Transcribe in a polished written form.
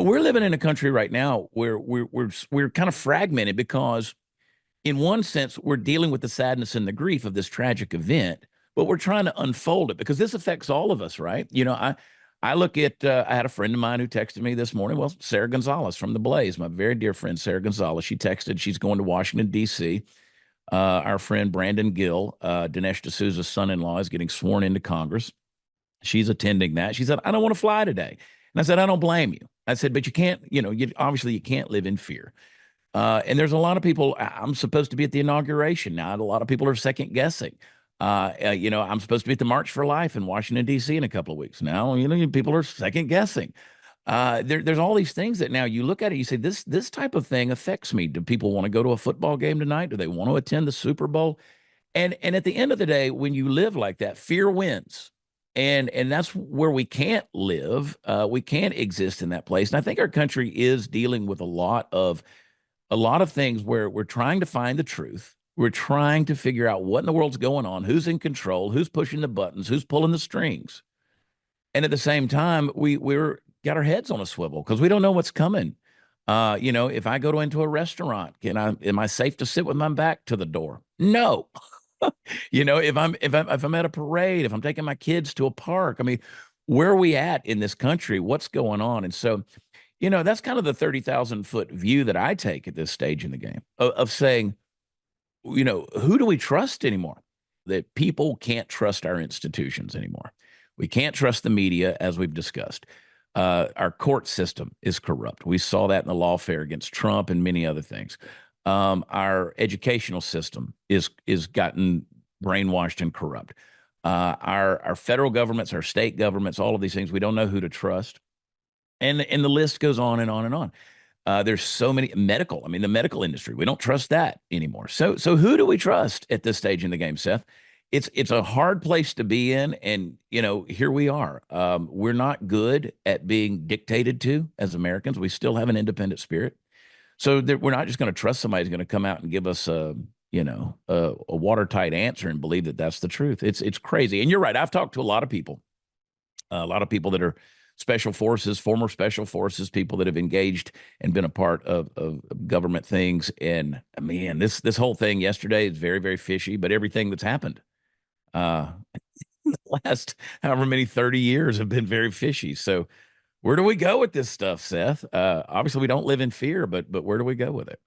we're living in a country right now where we're kind of fragmented because, in one sense, we're dealing with the sadness and the grief of this tragic event, but we're trying to unfold it because this affects all of us, right? I look at I had a friend of mine who texted me this morning. Well, Sarah Gonzalez from the Blaze, my very dear friend Sarah Gonzalez. She texted she's going to Washington D.C. Our friend Brandon Gill, Dinesh D'Souza's son-in-law, is getting sworn into Congress. She's attending that. She said, "I don't want to fly today," and I said, "I don't blame you." I said, "But you can't, obviously you can't live in fear." And there's a lot of people. I'm supposed to be at the inauguration now. A lot of people are second guessing. I'm supposed to be at the March for Life in Washington D.C. in a couple of weeks. Now, people are second guessing. There's all these things that now you look at it, you say this type of thing affects me. Do people want to go to a football game tonight? Do they want to attend the Super Bowl? And at the end of the day, when you live like that, fear wins. And that's where we can't live. We can't exist in that place. And I think our country is dealing with a lot of things where we're trying to find the truth. We're trying to figure out what in the world's going on, who's in control, who's pushing the buttons, who's pulling the strings. And at the same time, we're got our heads on a swivel because we don't know what's coming. If I go into a restaurant, am I safe to sit with my back to the door? No. If I'm at a parade, if I'm taking my kids to a park, I mean, where are we at in this country? What's going on? And so, that's kind of the 30,000-foot view that I take at this stage in the game of saying, who do we trust anymore? That people can't trust our institutions anymore. We can't trust the media, as we've discussed. Our court system is corrupt. We saw that in the lawfare against Trump and many other things. Our educational system is gotten brainwashed and corrupt. Our federal governments, our state governments, all of these things, we don't know who to trust. And the list goes on and on and on. There's so many medical. I mean, the medical industry, we don't trust that anymore. So who do we trust at this stage in the game, Seth? It's a hard place to be in, and here we are. We're not good at being dictated to as Americans. We still have an independent spirit, so that we're not just going to trust somebody who's going to come out and give us a watertight answer and believe that that's the truth. It's crazy, and you're right. I've talked to a lot of people that are special forces, former special forces, people that have engaged and been a part of government things. And man, this whole thing yesterday is very, very fishy, but everything that's happened uh, the last however many 30 years have been very fishy. So where do we go with this stuff, Seth? Obviously we don't live in fear, but where do we go with it?